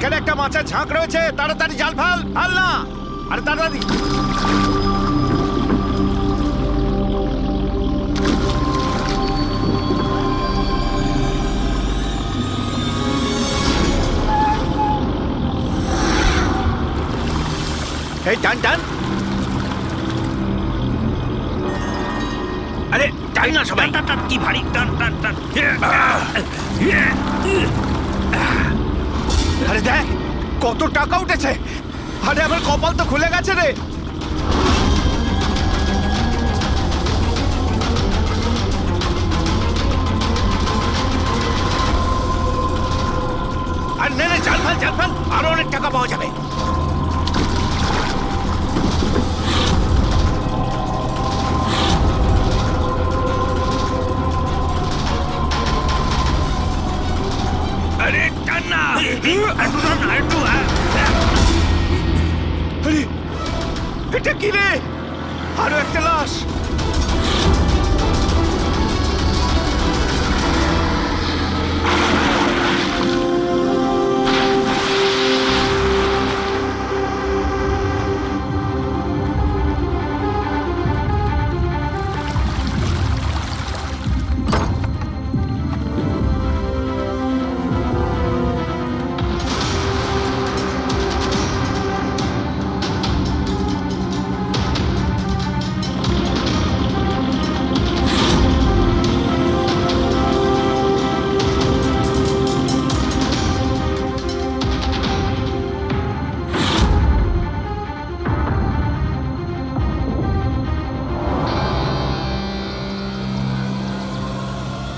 এখানে একটা মাছের ঝাঁক রয়েছে, তাড়াতাড়ি জাল ফেল। ফেল না, আরে তাড়াতাড়ি। এই টান টান, আরে টান না সবাই। টান টান, কি ভারী, টান টান টান। আরে দেখ কত টাকা উঠেছে। আরে আমার কপাল তো খুলে গেছে রে। আর নে নে, জাল ফেল জাল ফেল, আরো অনেক টাকা পাওয়া যাবে। আরে টান না, একটু টান না, একটু। আরে এটা কি রে? আরো একটা লাশ।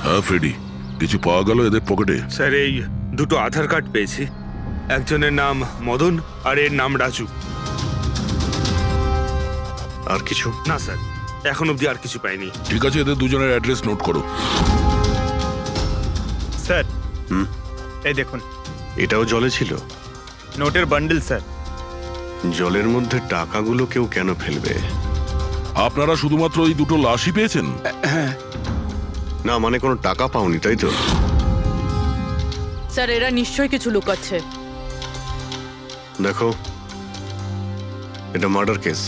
হ্যাঁ ফ্রেডি, কিছু পাওয়া গেল এদের পকেটে? স্যার, এই দুটো আধার কার্ড পেয়েছি। একজনের নাম মদন আর এর নাম রাজু। আর কিছু? না স্যার, এখন অবধি আর কিছু পাইনি। ঠিক আছে, এদের দুজনের অ্যাড্রেস নোট করো। স্যার এই দেখুন, এটাও জলে ছিল? নোটের বান্ডেল স্যার। জলের মধ্যে টাকাগুলো কেউ কেন ফেলবে? আপনারা শুধুমাত্র এই দুটো লাশই পেয়েছেন? না মানে কোনো টাকা পাওনি, তাই তো? স্যার, এরা নিশ্চয়ই কিছু লুকাচ্ছে। দেখো, এটা মার্ডার কেস।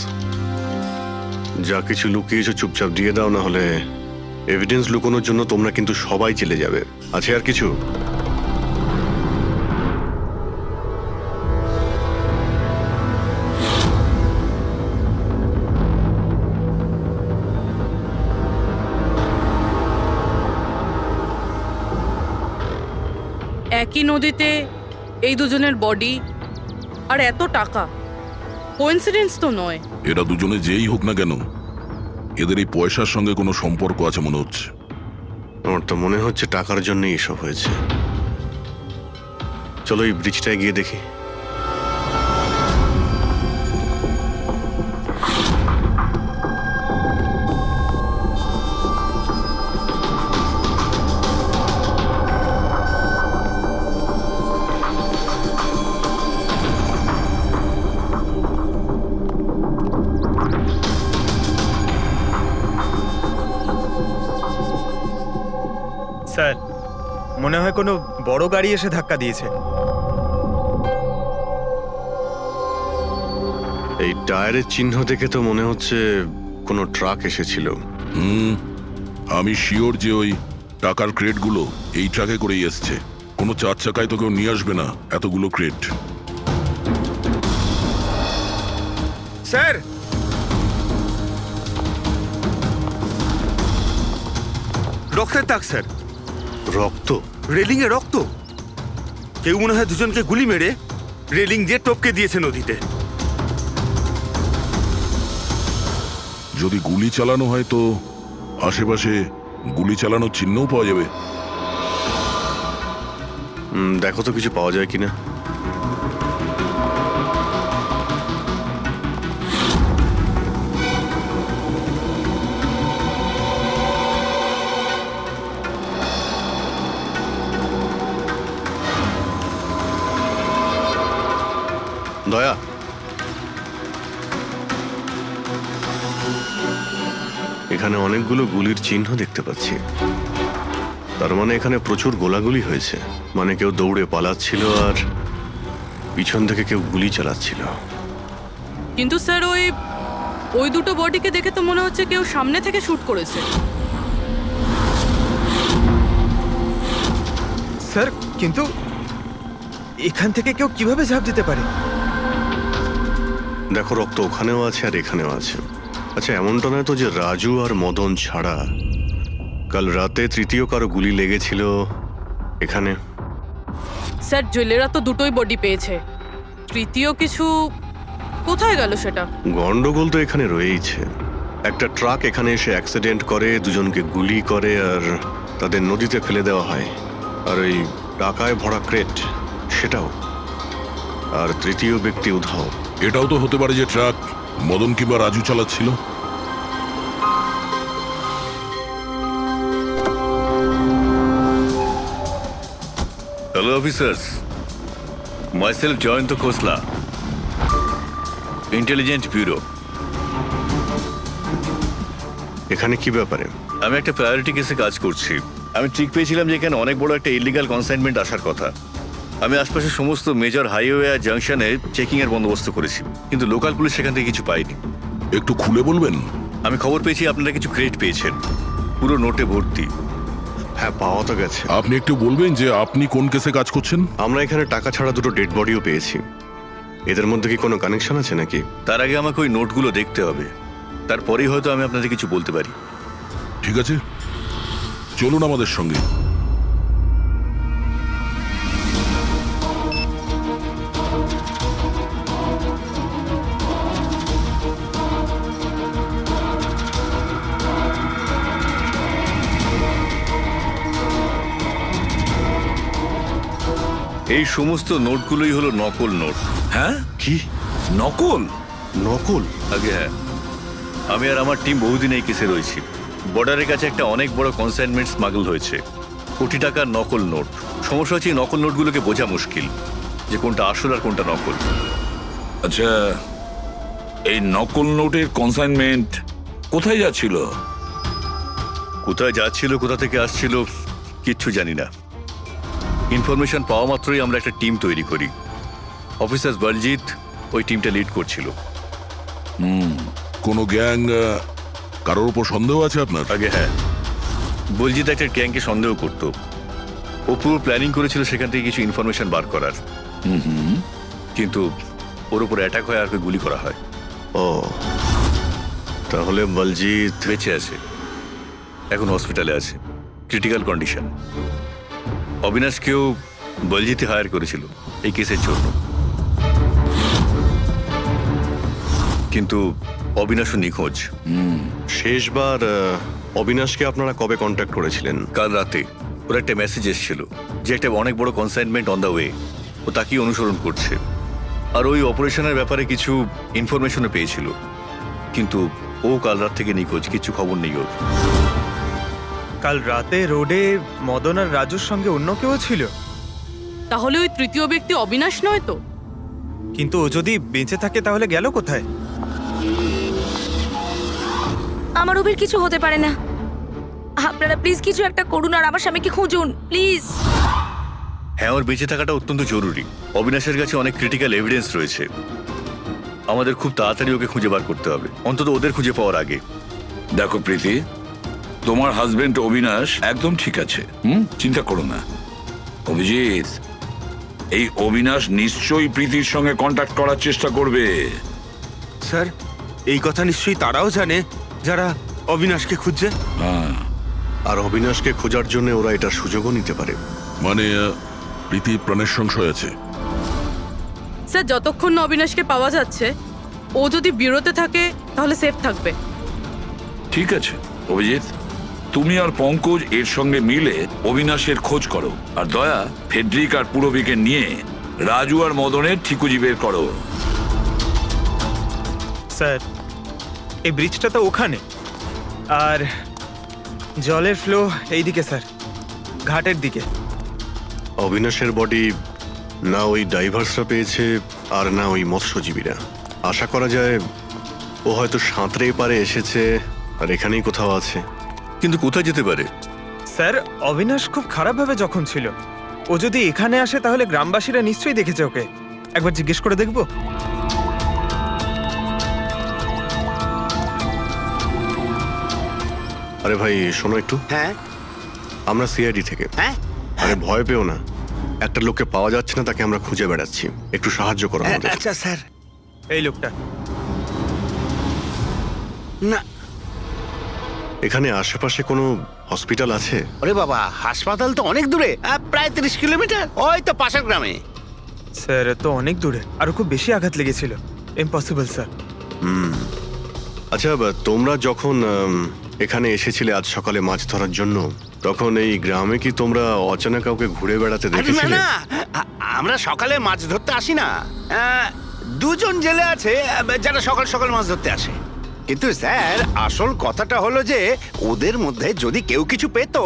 যা কিছু লুকিয়েছো চুপচাপ দিয়ে দাও, না হলে এভিডেন্স লুকানোর জন্য তোমরা কিন্তু সবাই চলে যাবে। আছে আর কিছু? একই নদীতে এই দুজনের বডি আর এত টাকা, কোইন্সিডেন্স তো নয়। এরা দুজনে যেই হোক না কেন, এদের এই পয়সার সঙ্গে কোনো সম্পর্ক আছে মনে হচ্ছে। আমার তো মনে হচ্ছে টাকার জন্যই এসব হয়েছে। চলো এই ব্রিজটায় গিয়ে দেখি। স্যার, মনে হয় কোনো বড় গাড়ি এসে ধাক্কা দিয়েছে। এই টায়ারের চিহ্ন দেখে তো মনে হচ্ছে কোনো ট্রাক এসেছিল। আমি শিওর যে ওই টাকার ক্রেটগুলো এই ট্রাকে করেই এসছে। কোনো চার চাকায় তো কেউ নিয়ে আসবে না এতগুলো ক্রেট। স্যার, রক্তের দাগ স্যার। রক্ত? রেলিং এ রক্ত। কেউ মনে হয় দুজনকে গুলি মেরে রেলিং দিয়ে টপকে দিয়েছে নদীতে। যদি গুলি চালানো হয় তো আশেপাশে গুলি চালানোর চিহ্নও পাওয়া যাবে। দেখো তো কিছু পাওয়া যায় কিনা। দয়া, এখানে অনেকগুলো গুলির চিহ্ন দেখতে পাচ্ছি। তার মানে এখানে প্রচুর গোলাগুলি হয়েছে। মানে কেউ দৌড়ে পালাচ্ছিল আর পিছন থেকে কেউ গুলি চালাচ্ছিল। কিন্তু স্যার ওই দুটো বডিকে দেখে তো মনে হচ্ছে কেউ সামনে থেকে শুট করেছে। স্যার কিন্তু এখান থেকে কেউ কিভাবে ঝাঁপ দিতে পারে? দেখো, রক্ত ওখানেও আছে আর এখানেও আছে। আচ্ছা, এমনটা নয় তো যে রাজু আর মদন ছাড়া কাল রাতে তৃতীয় কারো গুলি লেগেছিল এখানে? স্যার জেলেরা তো দুটোই বডি পেয়েছে, তৃতীয় কিছু কোথায় গেল সেটা? গন্ডগোল তো এখানে রয়েইছে। একটা ট্রাক এখানে এসে অ্যাক্সিডেন্ট করে, দুজনকে গুলি করে আর তাদের নদীতে ফেলে দেওয়া হয়। আর ওই টাকায় ভরা ক্রেট সেটাও। আর তৃতীয় ব্যক্তি উধাও। এটাও তো হতে পারে যে ট্রাক মদন কিংবা রাজু চালাচ্ছিল। Hello officers, myself Jayant Khosla, Intelligence Bureau. এখানে কি ব্যাপারে? আমি একটা প্রায়োরিটি কেসে কাজ করছি। আমি ঠিক পেয়েছিলাম যে এখানে অনেক বড় একটা ইলিগাল কনসাইনমেন্ট আসার কথা। আমি আশপাশের সমস্ত মেজর হাইওয়ে আর জাংশনে চেকিং এর বন্দোবস্ত করেছি, কিন্তু লোকাল পুলিশ সেখান থেকে কিছু পায়নি। একটু খুলে বলবেন? আমি খবর পেয়েছি আপনারা কিছু ক্রেট পেয়েছেন, পুরো নোটে ভর্তি। হ্যাঁ, পাওয়া তো গেছে। আপনি একটু বলবেন যে আপনি কোন কেসে কাজ করছেন? আমরা এখানে টাকা ছাড়া দুটো ডেড বডিও পেয়েছি। এদের মধ্যে কি কোনো কানেকশন আছে নাকি? তার আগে আমাকে ওই নোটগুলো দেখতে হবে, তারপরেই হয়তো আমি আপনাদের কিছু বলতে পারি। ঠিক আছে, চলুন আমাদের সঙ্গে। এই সমস্ত নোটগুলোই হলো নকল নোট। হ্যাঁ, কি নকল? নকল? আগে হ্যাঁ, আমি আর আমার টিম বহুদিন এই কেসে রয়েছি। বর্ডারের কাছে একটা অনেক বড় কনসাইনমেন্ট স্মাগল হয়েছে, কোটি টাকার নকল নোট। সমস্যা হচ্ছে এই নকল নোটগুলোকে বোঝা মুশকিল যে কোনটা আসল আর কোনটা নকল। আচ্ছা, এই নকল নোটের কনসাইনমেন্ট কোথায় যাচ্ছিল? কোথায় যাচ্ছিল, কোথা থেকে আসছিল কিচ্ছু জানি না। ইনফরমেশন পাওয়া মাত্রই আমরা একটা টিম তৈরি করি। অফিসার বলজিৎ ওই টিমটা লিড করছিল। কোনো গ্যাং কারোর উপর সন্দেহ আছে আপনার? আগে হ্যাঁ, বলজিৎ একটা গ্যাংকে সন্দেহ করত। ও পুরো প্ল্যানিং করেছিল সেখান থেকে কিছু ইনফরমেশন বার করার। কিন্তু ওর উপর অ্যাটাক হয় আর ওকে গুলি করা হয়। ও, তাহলে বলজিৎ বেঁচে আছে, এখন হসপিটালে আছে, ক্রিটিক্যাল কন্ডিশন। অবিনাশকেও বলজিৎই হায়ার করেছিল এই কেসের জন্য, কিন্তু অবিনাশও নিখোঁজ। শেষবার অবিনাশকে আপনারা কবে কন্ট্যাক্ট করেছিলেন? কাল রাতে ওর একটা মেসেজ এসেছিল যে একটা অনেক বড় কনসাইনমেন্ট অন দ্য ওয়ে, ও তাকেই অনুসরণ করছে। আর ওই অপারেশনের ব্যাপারে কিছু ইনফরমেশনও পেয়েছিল, কিন্তু ও কাল রাত থেকে নিখোঁজ, কিছু খবর নেই ওর। কাল রাতে রোডে মদন আর রাজুর সঙ্গে অন্য কেউ ছিল? তাহলে ওই তৃতীয় ব্যক্তি অবিনাশ নয় তো? কিন্তু ও যদি বেঁচে থাকে তাহলে গেল কোথায়? আমার ওবের কিছু হতে পারে না। আপনারা প্লিজ কিছু একটা করুন আর আমার স্বামীকে খুঁজুন প্লিজ। হ্যাঁ, ওর বেঁচে থাকাটা অত্যন্ত জরুরি। অবিনাশের কাছে অনেক ক্রিটিক্যাল এভিডেন্স রয়েছে, আমাদের খুব তাড়াতাড়ি ওকে খুঁজে বার করতে হবে, অন্তত ওদের খুঁজে পাওয়ার আগে। দেখো প্রীতি, তোমার হাজবেন্ড অবিনাশ একদম ঠিক আছে, চিন্তা করো না। অভিজিৎ, এই অবিনাশ নিশ্চয়ই প্রীতির সঙ্গে কন্ট্যাক্ট করার চেষ্টা করবে। স্যার, এই কথা নিশ্চয়ই তারাও জানে যারা অবিনাশকে খুঁজছে। হ্যাঁ, আর অবিনাশকে খোঁজার জন্য ওরা এটার সুযোগও নিতে পারে। মানে প্রীতি প্রাণের সংশয় আছে। স্যার যতক্ষণ না অবিনাশকে পাওয়া যাচ্ছে, ও যদি বিরতে থাকে তাহলে সেফ থাকবে। ঠিক আছে অভিজিৎ, তুমি আর পঙ্কজ এর সঙ্গে মিলে অবিনাশের খোঁজ করো, আর দয়া ফেডরিক আর পুরবিকে নিয়ে রাজু আর মদনের ঠিকুজি বের করো। স্যার, এই ব্রিজটা তো ওখানে, আর জলের ফ্লো এইদিকে স্যার, ঘাটের দিকে। অবিনাশের বডি না ওই ডাইভার্সরা পেয়েছে আর না ওই মৎস্যজীবীরা। আশা করা যায় ও হয়তো সাঁতরে পারে এসেছে আর এখানেই কোথাও আছে। কিন্তু কোথায় যেতে পারে? স্যার, অবিনাশ খুব খারাপভাবে জখম ছিল। ও যদি এখানে আসে তাহলে গ্রামবাসীরা নিশ্চয়ই দেখেছে ওকে। একবার জিজ্ঞেস করে দেখবো? আরে ভাই শোনো একটু, হ্যাঁ আমরা সিআইডি থেকে। হ্যাঁ আরে ভয় পেও না, একটা লোককে পাওয়া যাচ্ছে না, তাকে আমরা খুঁজে বেড়াচ্ছি, একটু সাহায্য করো আমাদের। আচ্ছা স্যার। এই লোকটা। না এখানে আশেপাশে কোনো হসপিটাল আছে? ওরে বাবা, হাসপাতাল তো অনেক দূরে, প্রায় 30 কিলোমিটার, ওই তো পাশের গ্রামে। স্যার তো অনেক দূরে, আরো খুব বেশি আঘাত লেগেছিল। Impossible sir. আচ্ছা তোমরা যখন এখানে এসেছিলে আজ সকালে মাছ ধরার জন্য, তখন এই গ্রামে কি তোমরা অচেনা কাউকে ঘুরে বেড়াতে আরে না দেখেছিলে? না, আমরা সকালে মাছ ধরতে আসি না। দুজন জেলে আছে যারা সকাল সকাল মাছ ধরতে আসে। কিন্তু স্যার, আসল কথাটা হলো যে ওদের মধ্যে যদি কেউ কিছু পেতো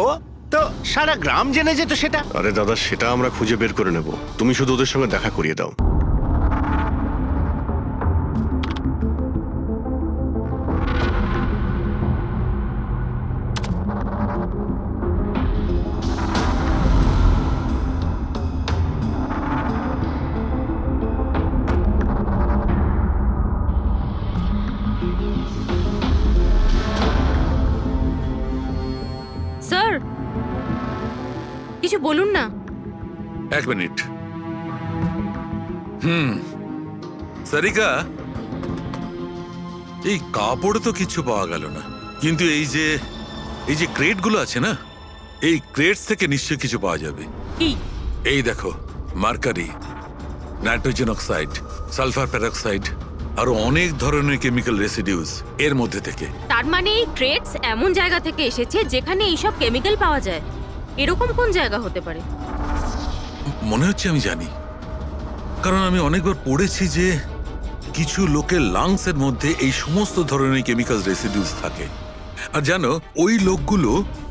তো সারা গ্রাম জেনে যেত সেটা। আরে দাদা, সেটা আমরা খুঁজে বের করে নেব, তুমি শুধু ওদের সঙ্গে দেখা করিয়ে দাও। স্যার কিছু বলুন না। এক মিনিট। সারিকা, এই কাপড়ে তো কিছু পাওয়া গেল না, কিন্তু এই যে ক্রেটগুলো আছে না, এই ক্রেটস থেকে নিশ্চয়ই কিছু পাওয়া যাবে। কি? এই দেখো, mercury, nitrogen oxide, sulphur peroxide, আরো অনেক ধরনের কেমিক্যাল রেসিডিউস এর মধ্যে থেকে। তার মানে এই ক্রেটস এমন জায়গা থেকে এসেছে যেখানে এইসব কেমিক্যাল পাওয়া যায়। এরকম কোন জায়গা হতে পারে? মনে হচ্ছে আমি জানি, কারণ আমি অনেকবার পড়েছি যে কিছু লোকের লাংসের মধ্যে এই সমস্ত ধরনের কেমিক্যাল রেসিডিউস থাকে। আর জানো, ওই লোকগুলো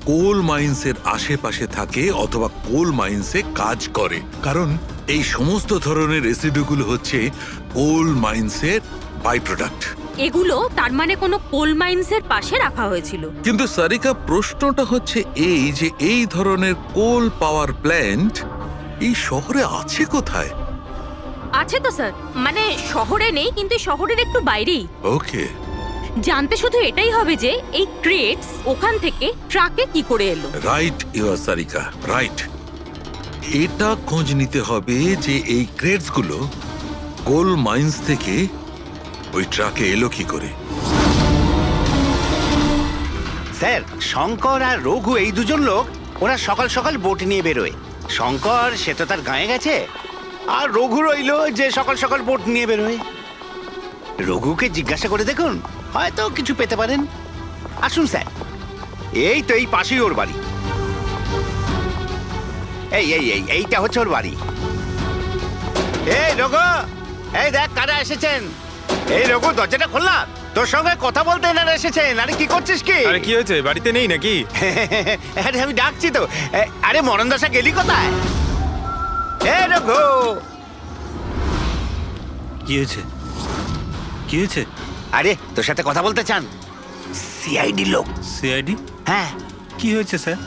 কোল মাইন্সের আশেপাশে থাকে অথবা কোল মাইন্সে কাজ করে, কারণ এই সমস্ত ধরনের রেসিডিউগুলো হচ্ছে কোল মাইন্সের বাই প্রোডাক্ট। এগুলো তার মানে কোনো কোল মাইন্সের পাশে রাখা হয়েছিল। কিন্তু সারিকা, প্রশ্নটা হচ্ছে এই যে এই ধরনের কোল পাওয়ার প্ল্যান্ট এই শহরে আছে কোথায়? আছে তো স্যার, মানে শহরে নেই, কিন্তু শহরের একটু বাইরেই। ওকে, জানতে শুধু এটাই হবে যে এই ক্রেটস ওখান থেকে ট্রাকে কি করে এলো। Right your Sarika, right. এটা খোঁজ নিতে হবে যে এই ক্রেটস গুলো কোল মাইন্স থেকে ওই ট্রাকে এলো কি করে। স্যার, শঙ্কর আর রঘু এই দুজন লোক, ওরা সকাল সকাল বোট নিয়ে বেরোয়। শঙ্কর সে তো তার গায়ে গেছে, আর রঘু রইলো যে সকাল সকাল বোট নিয়ে বেরোয়। রঘুকে জিজ্ঞাসা করে দেখুন, হয়তো কিছু পেতে পারেন। আসুন স্যার, এই তো এই পাশেই ওর বাড়ি। এইটা হচ্ছে ওর বাড়ি। এই রঘু, এই দেখ কারা এসেছেন। এই রঘু, দরজাটা খোলা, তোর সঙ্গে কথা বলতে এনারা এসেছেন। আরে কি করছিস কি? আরে কি হয়েছে, বাড়িতে নেই নাকি? আরে আমি ডাকছি তো। আরে মরণ দশা গেলি কোথায়? এই রঘু। কি হয়েছে? কি হয়েছে? আরে তোর সাথে কথা বলতে চান সিআইডি লোক। সিআইডি? হ্যাঁ। কি হয়েছে স্যার?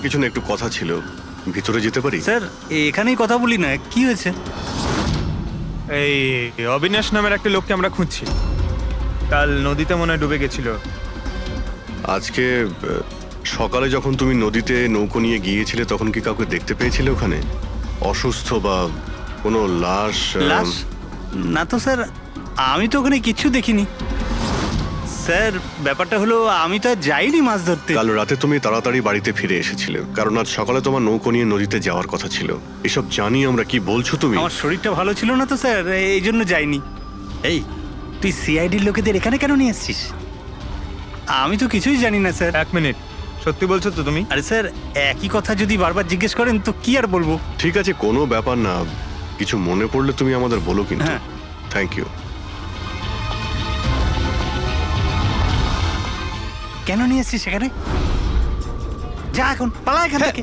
কিছু না একটু কথা ছিল, ভিতরে যেতে পারি? স্যার এখানেই কথা বলি না, কি হয়েছে? এই অবিনাশ নামের একটা লোককে আমরা খুঁজছি। কাল নদীতে মনে হয় ডুবে গেছিল। আজকে সকালে যখন তুমি নদীতে নৌকো নিয়ে গিয়েছিলে, তখন কি কাউকে দেখতে পেয়েছিলে ওখানে অসুস্থ বা কোনো লাশ? লাশ? না তো স্যার, আমি তো ওখানে কিছু দেখিনি। স্যার ব্যাপারটা হলো, আমি তো আর যাইনি মাছ ধরতে। কাল রাতে তুমি তাড়াতাড়ি বাড়িতে ফিরে এসেছিলে, কারণ আজ সকালে তোমার নৌকো নিয়ে নদীতে যাওয়ার কথা ছিল। এসব জানি আমরা, কি বলছো তুমি? আমার শরীরটা ভালো ছিল না তো স্যার, এই জন্য যাইনি। এই তুই সিআইডির লোকেদের এখানে কেন নিয়ে এসছিস? আমি তো কিছুই জানি না স্যার। এক মিনিট, সত্যি বলছো তো তুমি? আরে স্যার, একই কথা যদি বারবার জিজ্ঞেস করেন তো কি আর বলবো। ঠিক আছে, কোনো ব্যাপার না, কিছু মনে পড়লে তুমি আমাদের বলো কিন্তু। হ্যাঁ। Thank you. কেন নিয়ে এসছিস সেখানে? যা এখন, পালা এখান থেকে।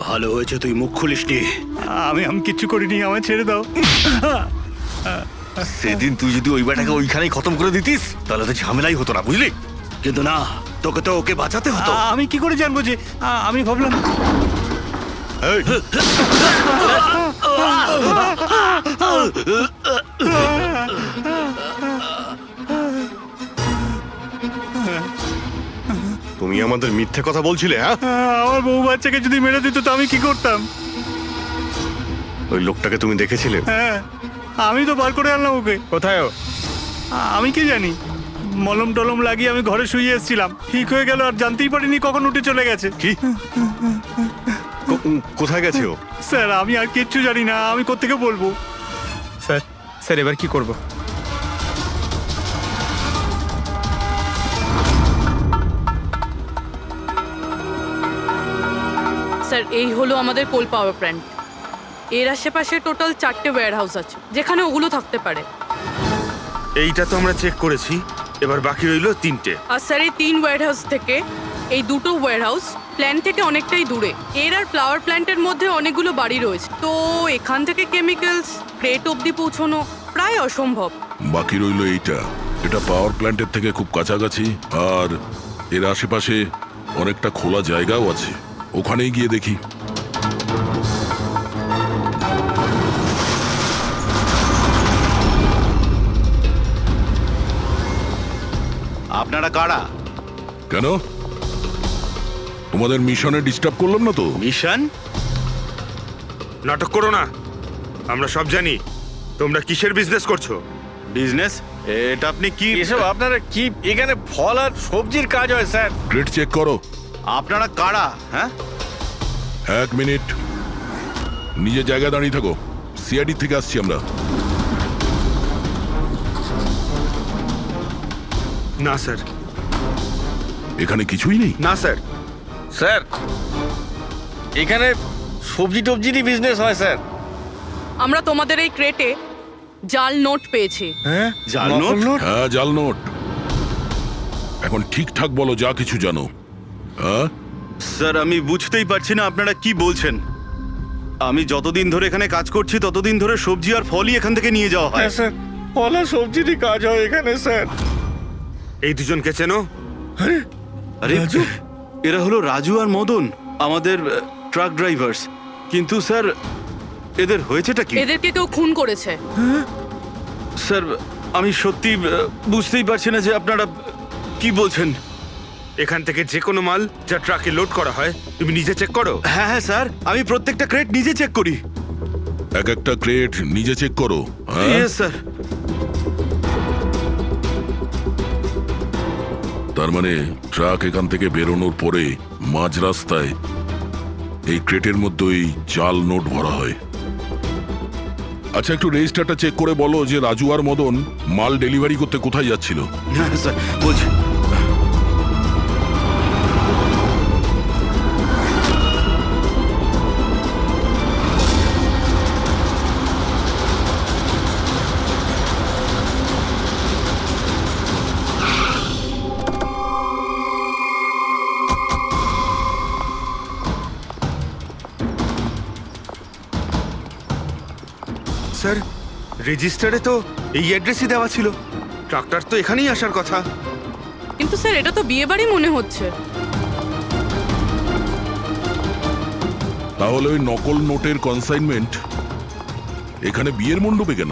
ভালো হয়েছে তুই মুখ খুলিসনি। আমি কিচ্ছু করিনি, আমায় ছেড়ে দাও। সেদিন তুই যদি ওই বেটাকে ওইখানেই খতম করে দিতিস তাহলে তো ঝামেলাই হতো না, বুঝলি? কিন্তু না, তোকে তো ওকে বাঁচাতে হতো। আমি কি করে জানবো যে আমি ভাবলাম এই, তুমি আমাদের মিথ্যে কথা বলছিলে, হ্যাঁ? আমার বউ বাচ্চাকে যদি মেরে দিত তো আমি কি করতাম? ওই লোকটাকে তুমি দেখেছিলে? হ্যাঁ, আমি তো বার করে আনলাম ওকে। কোথায় ও? আমি কি জানি, মলম টলম লাগিয়ে আমি ঘরে শুয়ে এসেছিলাম, ঠিক হয়ে গেল আর জানতেই পারিনি কখন উঠে চলে গেছে। কি? কোথায় গেছে ও? স্যার আমি আর কিচ্ছু জানি না, আমি কোত্থেকে বলবো? স্যার স্যার এবার কি করব? স্যার এই হলো আমাদের কোল পাওয়ার প্ল্যান্ট। এর আশেপাশে টোটাল 4টে ওয়্যার হাউস আছে যেখানে ওগুলো থাকতে পারে। এইটা তো আমরা চেক করেছি, এবার বাকি রইলো 3টে। আর স্যার এই 3 ওয়্যার হাউস থেকে এই 2টো ওয়্যার হাউস প্ল্যান্ট থেকে অনেকটাই দূরে। এর আর ফ্লাওয়ার প্ল্যান্টের মধ্যে অনেকগুলো বাড়ি রয়েছে, তো এখান থেকে কেমিক্যালস ক্রেট অবধি পৌঁছানো প্রায় অসম্ভব। বাকি রইলো এইটা, এটা পাওয়ার প্ল্যান্টের থেকে খুব কাছাকাছি আর এর আশেপাশে অনেকটা খোলা জায়গাও আছে, ওখানেই গিয়ে দেখি। আপনারা কারা? কেন, তোমাদের মিশনে ডিস্টার্ব করলাম না তো? মিশন? নাটক করো না, আমরা সব জানি তোমরা কিসের বিজনেস করছো। বিজনেস? এটা আপনি কি? এসব আপনারা কি? এখানে ফল আর সবজির কাজ হয় স্যার। ক্রেট চেক করো। আপনারা কারা? হ্যাঁ, 1 মিনিট, নিজের জায়গায় দাঁড়িয়ে থাকো। সিআইডি থেকে আসছি আমরা। না স্যার, এখানে কিছুই নেই। না স্যার। স্যার এখানে সবজি টবজিরই বিজনেস হয় স্যার। আমরা তোমাদের এই ক্রেটে জাল নোট পেয়েছি। হ্যাঁ, জাল নোট? হ্যাঁ, জাল নোট। এখন ঠিকঠাক বলো যা কিছু জানো। হ্যাঁ, স্যার আমি বুঝতেই পারছি না আপনারা কি বলছেন। আমি যতদিন ধরে এখানে কাজ করছি ততদিন ধরে সবজি আর ফলই এখান থেকে নিয়ে যাওয়া হয়। হ্যাঁ স্যার, ফল আর সবজিরই কাজ হয় এখানে স্যার। এই দুজনকে চেনো? আরে এরা হলো রাজু আর মদন, আমাদের ট্রাক ড্রাইভার্স। কিন্তু স্যার এদের হয়েছেটা কি? এদেরকে কেউ খুন করেছে। স্যার আমি সত্যি বুঝতেই পারছি না যে আপনারা কি বলছেন। এখান থেকে যে কোনো মাল যা ট্রাকে লোড করা হয় তুমি নিজে চেক করো। হ্যাঁ হ্যাঁ স্যার, আমি প্রত্যেকটা ক্রেট নিজে চেক করি। এক একটা ক্রেট নিজে চেক করো? হ্যাঁ ইয়েস স্যার। তার মানে ট্রাক এখান থেকে বেরোনোর পরে মাঝ রাস্তায় এই ক্রেটের মধ্যেই জাল নোট ভরা হয়। আচ্ছা, একটু রেজিস্টারটা চেক করে বলো যে রাজু আর মদন মাল ডেলিভারি করতে কোথায় যাচ্ছিল। হ্যাঁ স্যার বলছি। স্যার রেজিস্টারে তো এই অ্যাড্রেসই দেওয়া ছিল, ট্রাকটার তো এখানেই আসার কথা। কিন্তু স্যার এটা তো বিয়ে বাড়ি মনে হচ্ছে। তাহলে ওই নকল নোটের কনসাইনমেন্ট এখানে বিয়ের মণ্ডপে কেন?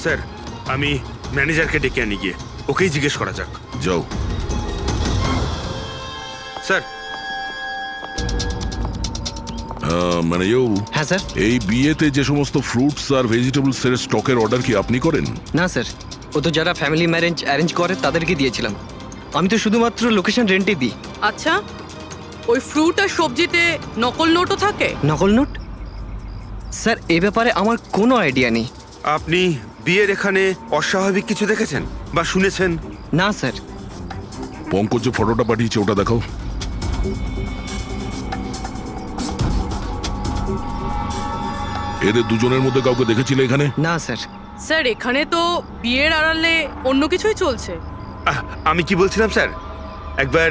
স্যার আমি ম্যানেজারকে ডেকে আনি, গিয়ে ওকেই জিজ্ঞেস করা যাক। যাও। স্যার মানে হ্যাঁ স্যার। এই বিয়েতে যে সমস্ত ফ্রুটস আর ভেজিটেবলস এর স্টকের অর্ডার কি আপনি করেন? না স্যার, ও তো যারা ফ্যামিলি ম্যারেজ অ্যারেঞ্জ করে তাদেরকে দিয়েছিলাম। আমি তো শুধুমাত্র লোকেশন রেন্টে দিই। আচ্ছা, ওই ফ্রুট আর সবজিতে নকল নোটও থাকে? নকল নোট? স্যার এ ব্যাপারে আমার কোনো আইডিয়া নেই। আপনি বিয়ের এখানে অস্বাভাবিক কিছু দেখেছেন বা শুনেছেন? না স্যার। পঙ্কজ যে ফটোটা পাঠিয়েছে ওটা দেখাও। এদের দুজনের মধ্যে কাউকে দেখেছিলে এখানে? না স্যার। স্যার এখানে তো বিয়ের আড়ালে অন্য কিছুই চলছে। আমি কি বলছিলাম স্যার, একবার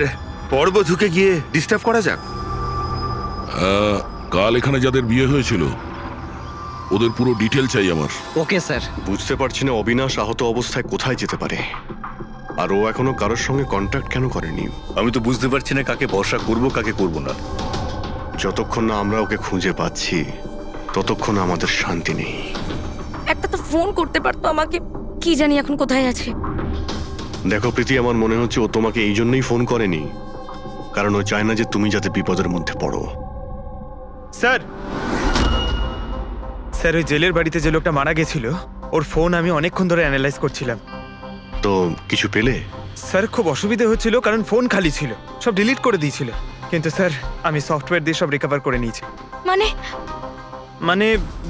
পরবধূকে গিয়ে ডিস্টার্ব করা যাক। কাল এখানে যাদের বিয়ে হয়েছিল ওদের পুরো ডিটেল চাই আমার। Okay sir. বুঝতে পারছি না অবিনাশ আহত অবস্থায় কোথায় যেতে পারে, আর ও এখনো কারোর সঙ্গে কন্ট্যাক্ট কেন করেনি। আমি তো বুঝতে পারছি না কাকে ভরসা করব কাকে করব না। যতক্ষণ না আমরা ওকে খুঁজে পাচ্ছি ততক্ষণ আমাদের শান্তি নেই। একটা তো ফোন করতে পারতো আমাকে, কি জানি এখন কোথায় আছে। দেখো প্রীতি, আমার মনে হচ্ছে ও তোমাকে এই জন্যই ফোন করেনি, কারণ ও চায় না যে তুমি যাতে বিপদের মধ্যে পড়ো। স্যার, স্যার ওই জেলের বাড়িতে যে লোকটা মারা গেছিল ওর ফোন আমি অনেকক্ষণ ধরে অ্যানালাইজ করছিলাম। তো কিছু পেলে? স্যার খুব অসুবিধে হচ্ছিল কারণ ফোন খালি ছিল, সব ডিলিট করে দিয়েছিল। কিন্তু স্যার আমি সফটওয়্যার দিয়ে সব রিকভার করে নিয়েছি। মানে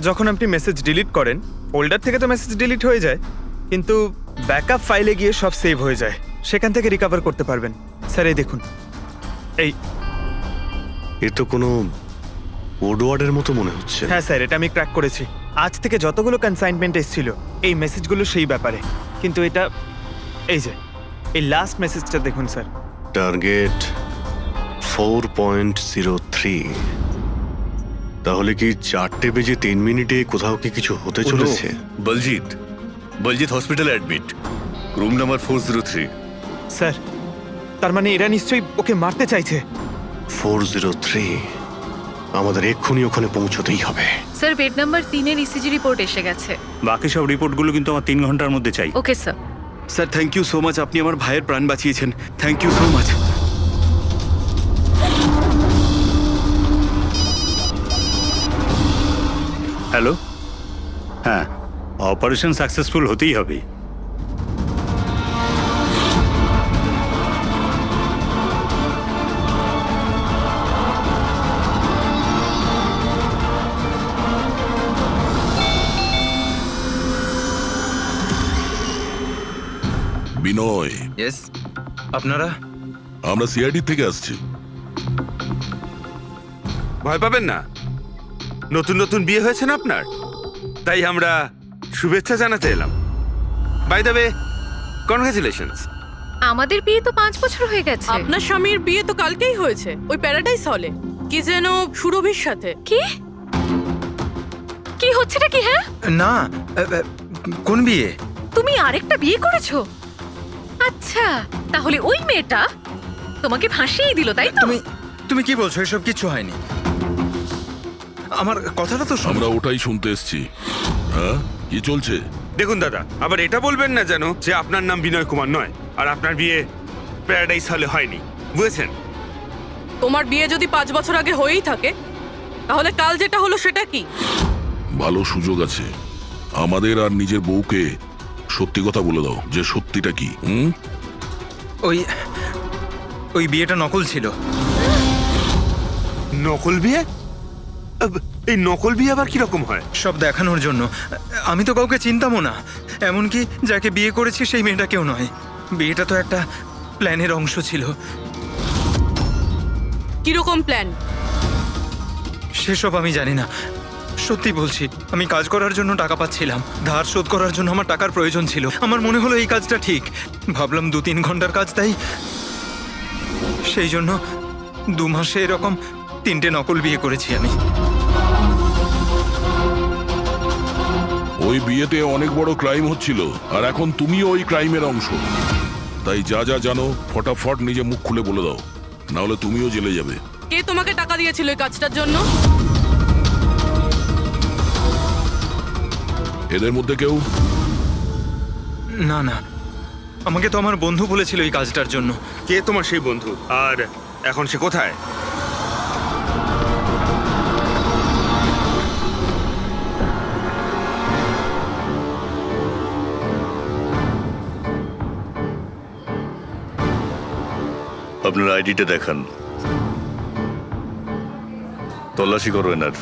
যখন আপনি মেসেজ ডিলিট করেন ফোল্ডার থেকে তো মেসেজ ডিলিট হয়ে যায়, কিন্তু ব্যাকআপ ফাইলে গিয়ে সব সেভ হয়ে যায়, সেখান থেকে রিকভার করতে পারবেন। স্যার এই দেখুন, এই এ তো কোনো কোডওয়ার্ডের মতো মনে হচ্ছে। হ্যাঁ স্যার, এটা আমি ক্র্যাক করেছি। আজ থেকে যতগুলো কনসাইনমেন্ট এসেছিল এই মেসেজগুলো সেই ব্যাপারে, কিন্তু এটা এই যে এই লাস্ট মেসেজটা দেখুন স্যার। টার্গেট 4.03। তাহলে কি 4:03 কোথাও কি কিছু হতে চলেছে? বলজিৎ হসপিটালে অ্যাডমিট, রুম নাম্বার 403। স্যার তার মানে এরা নিশ্চয়ই ওকে মারতে চাইছে। 403, আমাদের এক্ষুনি ওখানে পৌঁছতেই হবে। স্যার বেড নাম্বার 3-এর ইসিজি রিপোর্ট এসে গেছে। বাকি সব রিপোর্টগুলো কিন্তু আমার 3 ঘন্টার মধ্যে চাই। Okay sir. Sir thank you so much, আপনি আমার ভাইয়ের প্রাণ বাঁচিয়েছেন। Thank you so much. Hello, হ্যাঁ, অপারেশন সাকসেসফুল হতেই হবে। বিনয়, ইয়েস, আপনারা? আমরা সিআইডি থেকে আসছি। ভয় পাবেন না, নতুন নতুন বিয়ে হয়েছে না আপনার, তাই আমরা শুভেচ্ছা জানাতে এলাম। By the way, congratulations. আমাদের বিয়ে তো 5 বছর হয়ে গেছে। আপনার স্বামীর বিয়ে তো কালকেই হয়েছে, ওই প্যারাডাইস হলে, কি যেন সুরভির সাথে। কি কি হচ্ছেটা কি? হ্যাঁ না, কোন বিয়ে? তুমি আরেকটা বিয়ে করেছো? আচ্ছা, তাহলে ওই মেয়েটা তোমাকে ফাঁসিয়ে দিল, তাই তো? তুমি কি বলছো? এসব কিছু হয়নি। আমার কথাটা তো আমরা ওটাই শুনতে এসেছি। হ্যাঁ, কি চলছে? দেখুন দাদা, আবার এটা বলবেন না যেন যে আপনার নাম বিনয় কুমার নয় আর আপনার বিয়ে প্যারাডাইস হলে হয়নি, বুঝেছেন? তোমার বিয়ে যদি 5 বছর আগে হয়েই থাকে, তাহলে কাল যেটা হলো সেটা কি? ভালো সুযোগ আছে, আমাদের আর নিজের বউকে সত্যি কথা বলে দাও যে সত্যিটা কি। ওই বিয়েটা নকল ছিল। নকল বিয়ে? এই নকল বিয়ে আবার কিরকম হয়? সব দেখানোর জন্য। আমি তো কাউকে চিনতামও না, এমনকি যাকে বিয়ে করেছি সেই মেয়েটাকেও নয়। বিয়েটা তো একটা প্ল্যানের অংশ ছিল। কিরকম প্ল্যান? সেসব আমি জানি না, সত্যি বলছি। আমি কাজ করার জন্য টাকা পাচ্ছিলাম, ধার শোধ করার জন্য আমার টাকার প্রয়োজন ছিল। আমার মনে হলো এই কাজটা ঠিক, ভাবলাম 2-3 ঘন্টার কাজ, তাই সেই জন্য 2 মাসে এরকম 3টে নকল বিয়ে করেছি আমি। ওই বিয়েতে অনেক বড় ক্রাইম হচ্ছিল, আর এখন তুমিও ওই ক্রাইমের অংশ। তাই যা যা জানো ফটাফট নিজে মুখ খুলে বলে দাও, না হলে তুমিও জেলে যাবে। কে তোমাকে টাকা দিয়েছিল এই কাজটার জন্য? এদের মধ্যে কেউ? না না, আমাকে তো আমার বন্ধু বলেছিল এই কাজটার জন্য। কে তোমার সেই বন্ধু, আর এখন সে কোথায়? আপনার আইডিটা দেখান, তল্লাশি করো এনার।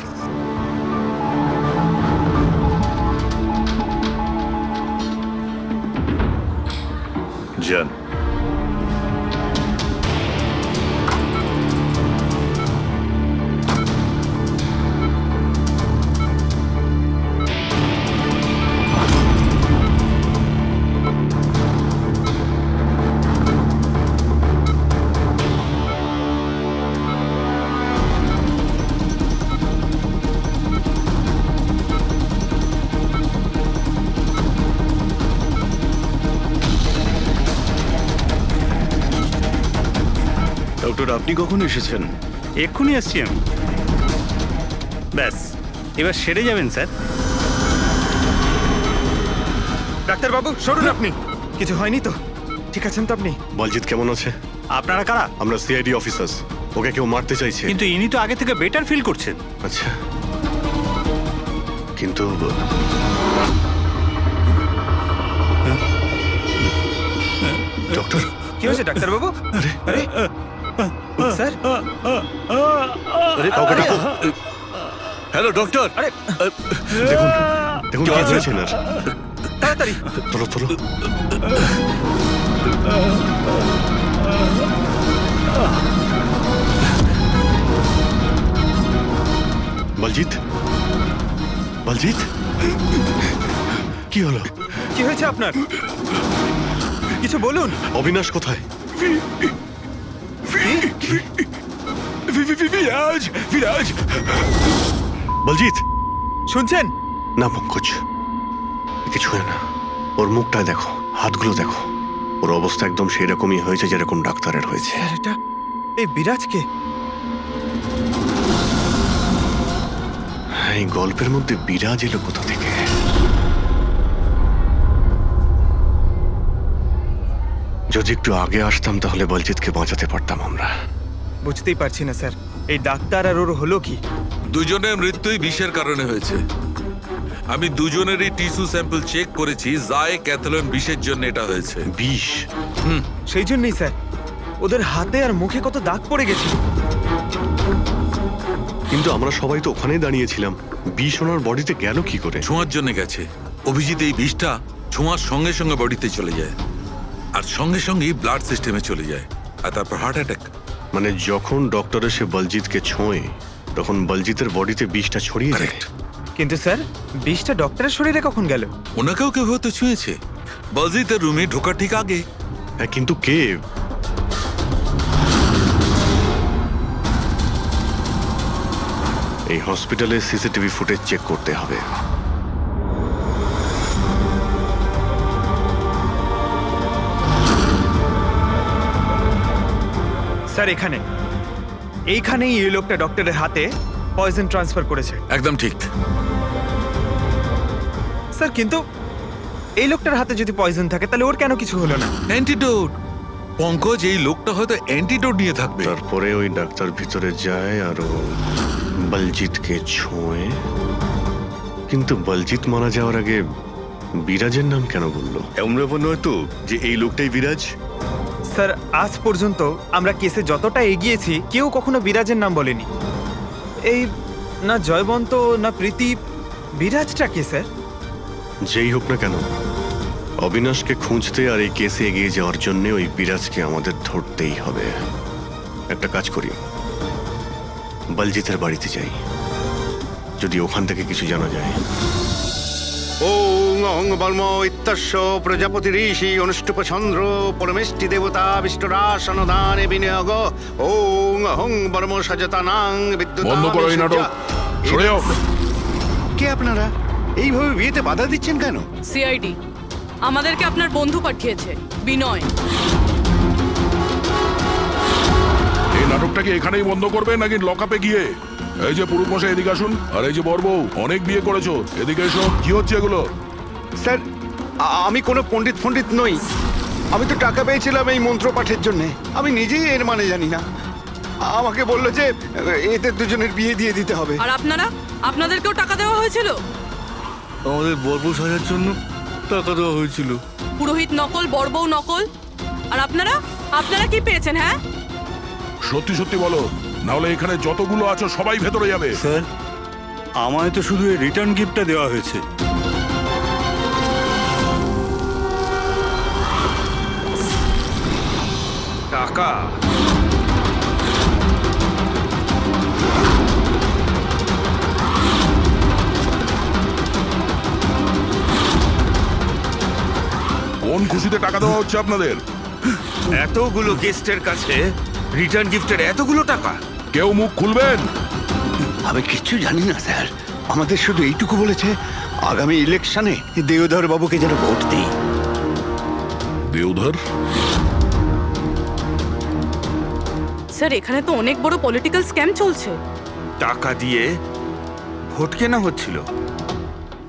যান। ডক্টর আপনি কখন এসেছেন? এক্ষুনি আসছি আমি। ব্যাস, এবার সেরে যাবেন স্যার। ডাক্তারবাবু সরুন আপনি। কিছু হয়নি তো? ঠিক আছেন তো আপনি? বলজিৎ কেমন আছে? আপনারা কারা? আমরা সিআইডি অফিসার্স। ওকে কেউ মারতে চাইছে। কিন্তু ইনি তো আগে থেকে বেটার ফিল করছেন। আচ্ছা, কিন্তু ডক্টর, কি হয়েছে ডাক্তারবাবু? আরে স্যার, আরে কাউকে ডাকো। Hello doctor. আরে দেখুন দেখুন কি হয়েছে না। তাড়াতাড়ি। তোলো তোলো। বলজিৎ, বলজিৎ, কি হলো? কি হয়েছে আপনার? কিছু বলুন। অবিনাশ কোথায়? বিরাজ, বিরাজ। বলজিৎ, শুনছেন? না পঙ্কজ, কিছু হয় না। ওর মুখটায় দেখো, হাতগুলো দেখো। ওর অবস্থা একদম সেই রকমই হয়েছে যেরকম ডাক্তারের হয়েছে। স্যার, এটা এই বিরাজকে? এই গল্পের মধ্যে বিরাজ এলো কোথা থেকে? যদি একটু আগে আসতাম তাহলে বলজিৎকে বাঁচাতে পারতাম আমরা। বুঝতেই পারছি না স্যার, এই ডাক্তার আর ওর হলো কি? দুজনের মৃত্যুই বিষের কারণে হয়েছে। আমি দুজনেরই টিস্যু স্যাম্পল চেক করেছি, জায় ক্যাথলন বিষের জন্য এটা হয়েছে। বিষ? সেই জন্যই স্যার, ওদের হাতে আর মুখে কত দাগ পড়ে গেছে। কিন্তু আমরা সবাই তো ওখানেই দাঁড়িয়েছিলাম। বিষ ওনার বডিতে গেল কি করে? ছোঁয়ার জন্য গেছে। অভিজিৎ, এই বিষটা ছোঁয়ার সঙ্গে সঙ্গে বডিতে চলে যায়, আর সঙ্গে সঙ্গেই ব্লাড সিস্টেমে চলে যায়, আর তারপর হার্ট অ্যাটাক। মানে যখন ডক্টর এসে বলজিৎকে ছোঁয়ে তখন বলজিতের বডিতে বিষটা ছড়িয়ে যায়। কারেক্ট। কিন্তু স্যার, বিষটা ডক্টরের শরীরে কখন গেল? ওনাকেও কেউ হয়তো ছুঁয়েছে বলজিতের রুমে ঢোকার ঠিক আগে। হ্যাঁ, কিন্তু কে? এই হসপিটালে সিসিটিভি ফুটেজ চেক করতে হবে। স্যার, এইখানেই এই লোকটা ডক্টরের হাতে পয়জন ট্রান্সফার করেছে। একদম ঠিক। স্যার, কিন্তু এই লোকটার হাতে যদি পয়জন থাকে তাহলে ওর কেন কিছু হলো না? অ্যান্টিডোট। পঙ্কজ, এই লোকটা হয়তো অ্যান্টিডোট নিয়ে থাকবে। তারপরে ওই ডাক্তার ভিতরে যায় আর ও বলজিৎকে ছোঁয়ে। কিন্তু বলজিৎ মারা যাওয়ার আগে বিরাজের নাম কেন বললো? এমন ব্যাপার নয় তো যে এই লোকটাই বিরাজ? স্যার, আজ পর্যন্ত আমরা কেসে যতটা এগিয়েছি কেউ কখনো বিরাজের নাম বলেনি। এই না জয়বন্ত না প্রীতি, বিরাজটা কে স্যার? যেই হোক না কেন, অবিনাশকে খুঁজতে আর এই কেসে এগিয়ে যাওয়ার জন্য ওই বিরাজকে আমাদের ধরতেই হবে। একটা কাজ করি, বলজিতের বাড়িতে যাই, যদি ওখান থেকে কিছু জানা যায়। ওং অং বর্ম ইত্যস্য প্রজাপতি ঋষি অনুষ্ঠুপ চন্দ্র পরমেষ্টি দেবতা বিষ্ণুরাসনদানে বিনিয়োগ ওং অং বর্ম সজতানাং বিদ্যুৎ। বন্ধ করো এই নাটক, সরে যাও। কে আপনারা? এইভাবে বিয়েতে বাধা দিচ্ছেন কেন? সিআইডি আমাদেরকে আপনার বন্ধু পাঠিয়েছে, বিনয়। এই নাটকটাকে এখানেই বন্ধ করবে নাকি লকআপে গিয়ে? এই যে পুরুষ মশাই, এদিকে আসুন। আর এই যে বরবউ, অনেক বিয়ে করেছো, এদিকে এসো। কি হচ্ছে এগুলো? স্যার, আমি কোনো পণ্ডিত নই। আমি তো টাকা পেয়েছিলাম এই মন্ত্র পাঠের জন্য। আমি নিজেই এর মানে জানি না। আমাকে বললো যে এদের দুজনের বিয়ে দিয়ে দিতে হবে। আর আপনাদেরকেও টাকা দেওয়া হয়েছিল? আমাদের বর্ব সাজার জন্য টাকা দেওয়া হয়েছিল। পুরোহিত নকল, বড়বউ নকল। আর আপনারা কি পেয়েছেন? হ্যাঁ, সত্যি সত্যি বলো, নাহলে এখানে যতগুলো আছো সবাই ভেতরে যাবে। স্যার, আমায় তো শুধু এই রিটার্ন গিফটটা দেওয়া হয়েছে। টাকা? কোন খুশিতে টাকা দেওয়া হচ্ছে আপনাদের? এতগুলো গেস্টের কাছে রিটার্ন গিফটের এতগুলো টাকা? কেউ মুখ খুলবেন? আমি কিচ্ছু জানি না স্যার। আমাদের শুধু এইটুকু বলেছে, আগামী ইলেকশনে দেওধর বাবুকে যেন ভোট দিই। দেওধর? স্যার এখানে তো অনেক বড় পলিটিক্যাল স্ক্যাম চলছে। টাকা দিয়ে ভোট কেনা হচ্ছিল।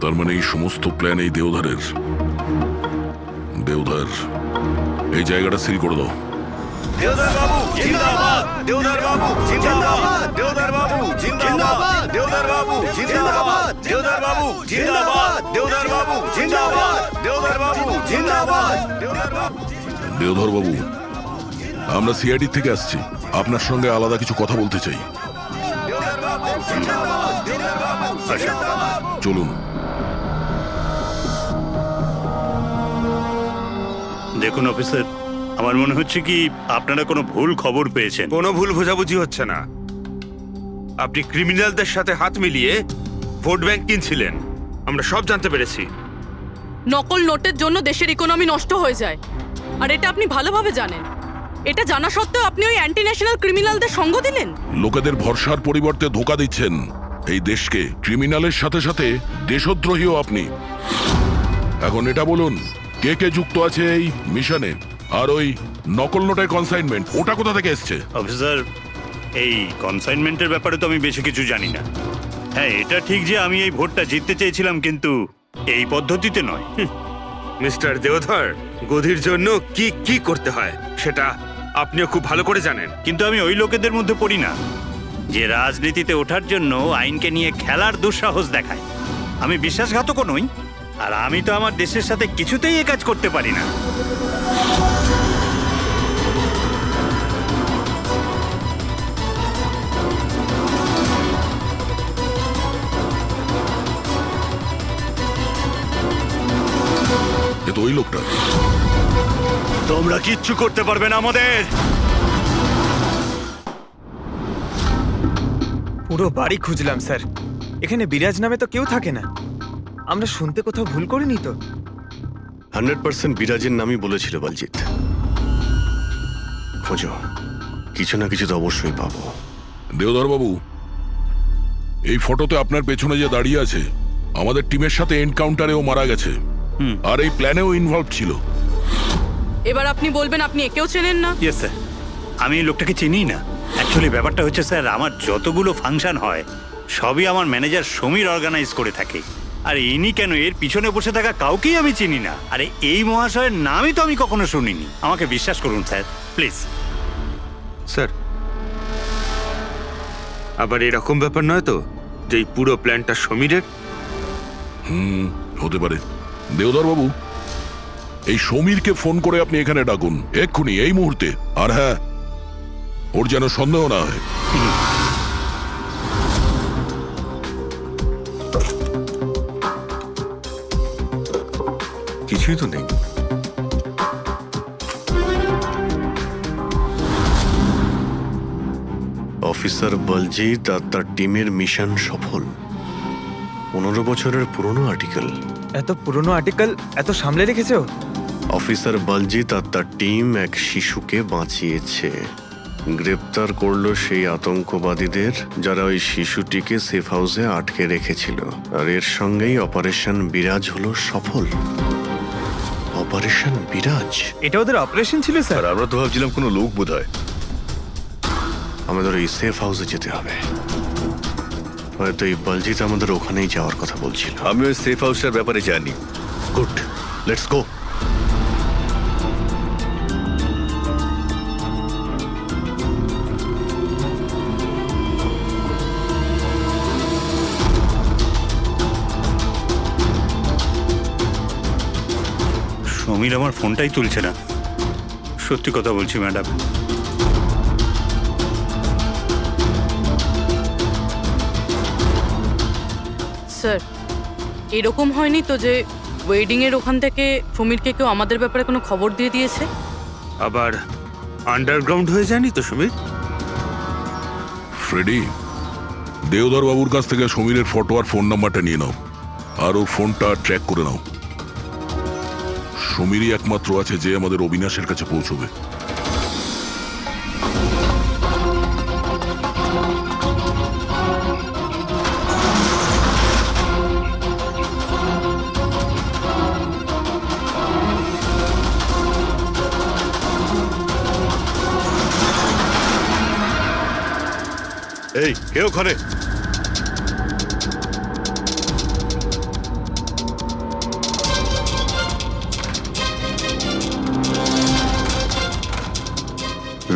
তার মানে এই সমস্ত প্ল্যান এই দেওধারের। দেওধার, এই জায়গাটা সিল করে দাও। দেওদার বাবু জিন্দাবাদ, দেওদার বাবু জিন্দাবাদ, দেওদার বাবু জিন্দাবাদ, দেওদার বাবু জিন্দাবাদ, দেওদার বাবু জিন্দাবাদ, দেওদার বাবু জিন্দাবাদ, দেওদার বাবু জিন্দাবাদ, দেওদার বাবু। দেওধর বাবু, আমরা সিআইডি থেকে আসছি, আপনার সঙ্গে আলাদা কিছু কথা বলতে চাই। চলুন। দেখুন অফিসার, আমার মনে হচ্ছে কি আপনারা কোনো ভুল খবর পেয়েছেন। কোনো ভুল বোঝাবুঝি হচ্ছে না। আপনি ক্রিমিনালদের সাথে হাত মিলিয়ে ভোট ব্যাংক কিনছিলেন, আমরা সব জানতে পেরেছি। নকল নোটের জন্য দেশের ইকোনমি নষ্ট হয়ে যায়, আর এটা আপনি ভালোভাবে জানেন। এটা জানা সত্ত্বেও আপনি ওই অ্যান্টি ন্যাশনাল ক্রিমিনালদের সঙ্গ দিলেন। লোকেদের ভরসার পরিবর্তে ধোকা দিচ্ছেন এই দেশকে। ক্রিমিনালের সাথে সাথে দেশদ্রোহীও আপনি। এখন এটা বলুন, কে কে যুক্ত আছে এই মিশনে? আর ওই নকল নোটের কনসাইনমেন্ট, ওটা কোথা থেকে এসছে? অফিসার, এই কনসাইনমেন্টের ব্যাপারে তো আমি বেশি কিছু জানি না। হ্যাঁ, এটা ঠিক যে আমি এই ভোটটা জিততে চেয়েছিলাম, কিন্তু এই পদ্ধতিতে নয়। মিস্টার দেওধর, গদির জন্য কি কি করতে হয় সেটা আপনিও খুব ভালো করে জানেন। কিন্তু আমি ওই লোকেদের মধ্যে পড়ি না যে রাজনীতিতে ওঠার জন্য আইনকে নিয়ে খেলার দুঃসাহস দেখায়। আমি বিশ্বাসঘাতকও নই, আর আমি তো আমার দেশের সাথে কিছুতেই এ কাজ করতে পারি না। এ তো ওই লোকটা। তোমরা কিচ্ছু করতে পারবে না আমাদের। পুরো বাড়ি খুঁজলাম স্যার, এখানে বিরাজ নামে তো কেউ থাকে না। আমরা শুনতে কোথাও ভুল করিনি তো? 100% বিরাজের নামই বলেছিল বলজিৎ। খোঁজো, কিছু না কিছু তো অবশ্যই পাবো। দেওধর বাবু, এই ফটোতে আপনার পেছনে যে দাঁড়িয়ে আছে, আমাদের টিমের সাথে এনকাউন্টারেও মারা গেছে, আর এই প্ল্যানেও ইনভলভ ছিল। এবার আপনি বলবেন আপনি একেও চেনেন না? ইয়েস স্যার, আমি এই লোকটাকে চিনি না। অ্যাকচুয়ালি ব্যাপারটা হচ্ছে স্যার, আমার যতগুলো ফাংশন হয় সবই আমার ম্যানেজার সমীর অর্গানাইজ করে থাকে। আর ইনি কেন, এর পিছনে বসে থাকা কাউকেই আমি চিনি না। আরে এই মহাশয়ের নামই তো আমি কখনো শুনিনি। আমাকে বিশ্বাস করুন স্যার, প্লিজ। স্যার, আবার এরকম ব্যাপার নয় তো যে এই পুরো প্ল্যানটা সমীরের? হতে পারে। দেওধর বাবু, এই সমীরকে ফোন করে আপনি এখানে ডাকুন এক্ষুনি, এই মুহূর্তে। আর হ্যাঁ, ওর যেন সন্দেহ না হয়। কিছুই তো নেই। অফিসার বলজিৎ আর তার টিমের মিশন সফল। 15 বছরের পুরনো আর্টিকেল। এত পুরনো আর্টিকেল এত সামলে রেখেছো? অফিসার বলজিৎ আর তার টিম এক শিশুকে বাঁচিয়েছে। গ্রেপ্তার করলো সেই আতঙ্কবাদীদের যারা ওই শিশুটিকে সেফ হাউসে আটকে রেখেছিল। আর এর সঙ্গেই অপারেশন বিরাজ হলো সফল। অপারেশন বিরাজ, এটা ওদের অপারেশন ছিল স্যার? আর আমরা তো ভাবছিলাম কোনো লোক বোধ হয়। আমাদের এই সেফ হাউসে যেতে হবে। হয়তো এই বলজিৎ আমাদের ওখানেই যাওয়ার কথা বলছিল। আমি ওই সেফ হাউসটার ব্যাপারে জানি। Good, let's go. সমীর আমার ফোনটাই তুলছে না। সত্যি কথা বলছি ম্যাডাম। স্যার, এরকম হয়নি তো যে ওয়েডিং এর ওখান থেকে সমীরকে কেউ আমাদের ব্যাপারে কোনো খবর দিয়ে দিয়েছে? আবার আন্ডারগ্রাউন্ড হয়ে যায়নি তো সমীর? ফ্রেডি, দেওধর বাবুর কাছ থেকে সমীরের ফটো আর ফোন নাম্বারটা নিয়ে নাও, আর ওর ফোনটা ট্র্যাক করে নাও। সমীরই একমাত্র আছে যে আমাদের অবিনাশের কাছে পৌঁছবে। এই কে ওখানে?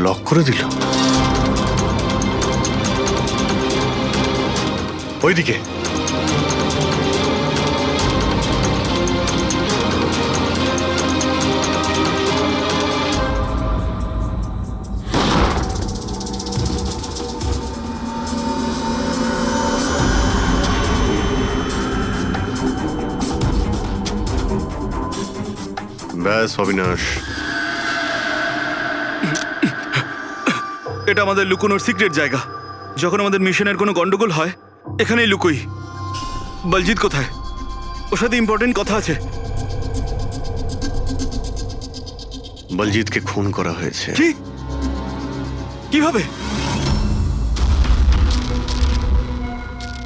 লক করে দিল। ওইদিকে ব্যাস অবিনাশ, এটা আমাদের লুকোনোর সিক্রেট জায়গা। যখন আমাদের মিশনের কোনো গন্ডগোল হয় এখানেই লুকোই। বলজিৎ কোথায়? ওর সাথে ইম্পর্টেন্ট কথা আছে। বলজিৎকে খুন করা হয়েছে। কি? কিভাবে?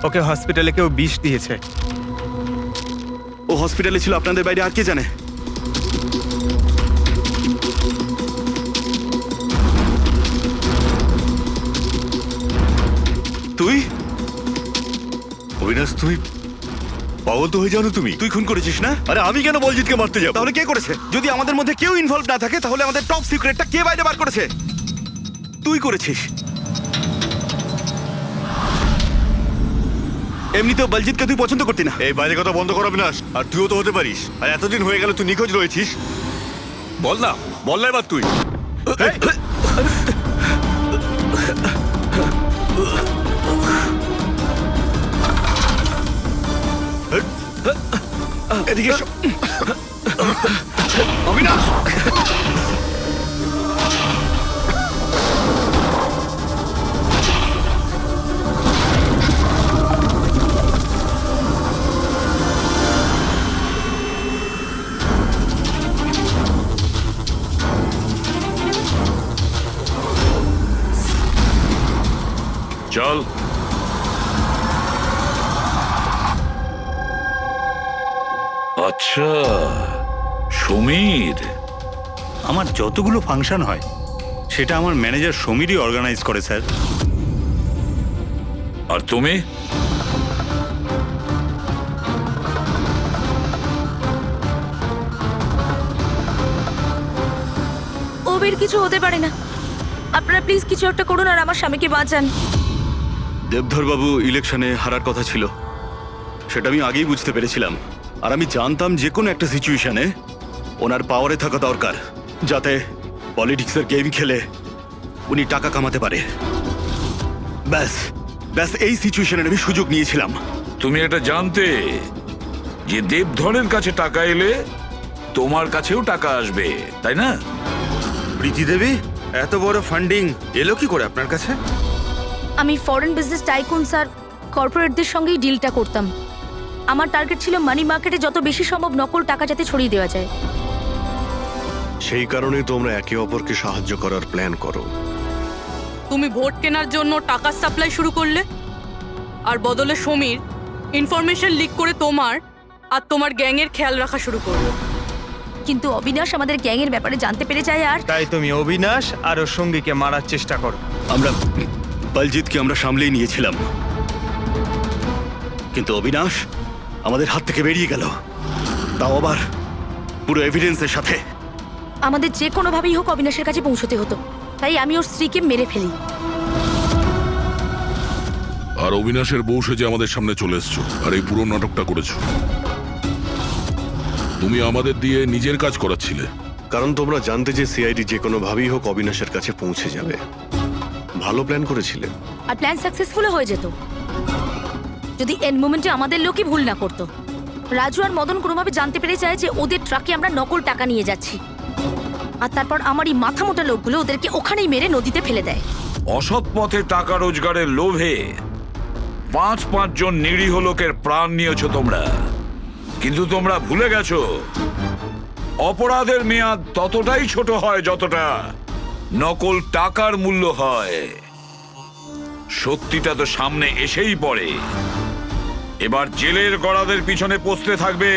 ওকে হসপিটালে কেউ বিষ দিয়েছে। ও হসপিটালে ছিল, আপনাদের বাইরে আর কে জানে? তুই অবিনাশ, তুমি পাগল তো হয়ে যাও না তুমি? তুই খুন করেছিস না? আরে আমি কেন বলজিৎকে মারতে যাব? তাহলে কে করেছে? যদি আমাদের মধ্যে কেউ ইনভলভ না থাকে তাহলে আমাদের টপ সিক্রেটটা কে বাইরে বার করেছে? তুই করেছিস। এমনিতেও বলজিৎকে তুই পছন্দ করতি না। এই বাইরে কথা বন্ধ কর অবিনাশ। আর তুইও তো হতে পারিস। আর এতদিন হয়ে গেল তুই নিখোঁজ রয়েছিস। বল না এবার তুই। এদিকে এসো। অবিনাশ! চল। আচ্ছা, সমীর। আমার যতগুলো ফাংশন হয় সেটা আমার ম্যানেজার সমীরই অর্গানাইজ করে স্যার। আর তুমি? ওবের কিছু হতে পারে না। আপনারা প্লিজ কিছু একটা করুন আর আমার স্বামীকে বাঁচান। দেবধর বাবু ইলেকশনে হারার কথা ছিল, সেটা আমি আগেই বুঝতে পেরেছিলাম। আর আমি জানতাম যে কোনো একটা সিচুয়েশনে ওনার পাওয়ারে থাকা দরকার, যাতে পলিটিক্সের গেম খেলে উনি টাকা কামাতে পারে। ব্যাস ব্যাস এই সিচুয়েশনের আমি সুযোগ নিয়েছিলাম। তুমি এটা জানতে যে দেবধরের কাছে টাকা এলে তোমার কাছেও টাকা আসবে, তাই না? প্রীতি দেবী, এত বড় ফান্ডিং এলো কি করে আপনার কাছে? আমি ফরেন বিজনেস টাইকুন স্যার কর্পোরেটদের সঙ্গেই ডিলটা করতাম। আমার টার্গেট ছিল মানি মার্কেটে যত বেশি সম্ভব নকল টাকা যাতে ছড়িয়ে দেওয়া যায়। সেই কারণেই তোমরা একে অপরকে সাহায্য করার প্ল্যান করো। তুমি ভোট কেনার জন্য টাকার সাপ্লাই শুরু করলে, আর বদলে সমীর ইনফরমেশন লিক করে তোমার আর তোমার গ্যাংয়ের খেয়াল রাখা শুরু করলো। কিন্তু অবিনাশ আমাদের গ্যাংয়ের ব্যাপারে জানতে পেরে যায় আর তাই তুমি অবিনাশ আর ওর সঙ্গীকে মারার চেষ্টা করো। আমরা বলজিৎকে আমরা সামলেই নিয়েছিলাম, কিন্তু অবিনাশ আমাদের হাত থেকে বেরিয়ে গেল, তাও আবার পুরো এভিডেন্সের সাথে। আমাদের যে কোনোভাবেই হোক অবিনাশের কাছে পৌঁছতে হতো, তাই আমি ওর স্ত্রীকে মেরে ফেলি। আর অবিনাশের বউ সেজে আমাদের সামনে চলে এসছো আর এই পুরো নাটকটা করেছো। তুমি আমাদের দিয়ে নিজের কাজ করাচ্ছিলে, কারণ তোমরা জানতে যে সিআইডি যে কোনো ভাবেই হোক অবিনাশের কাছে পৌঁছে যাবে। ভালো প্ল্যান করেছিলে। আর প্ল্যান সাকসেসফুল হয়ে যেত যদি এন্ড মোমেন্টে আমাদের লোকই ভুল না করতো। রাজু আর মদন কোনোভাবে জানতে পেরে যায় যে ওদের ট্রাকে আমরা নকল টাকা নিয়ে যাচ্ছি, আর তারপর আমার এই মাথা মোটা লোকগুলো ওদেরকে ওখানেই মেরে নদীতে ফেলে দেয়। অসৎ পথে টাকা রোজগারের লোভে 5 জন নিরীহ লোকের প্রাণ নিয়েছো তোমরা, কিন্তু তোমরা ভুলে গেছো অপরাধের মেয়াদ ততটাই ছোট হয় যতটা নকল টাকার মূল্য হয়। সত্যিটা তো সামনে এসেই পড়ে। এবার জেলের গড়াদের পিছনে পৌঁছতে থাকবে।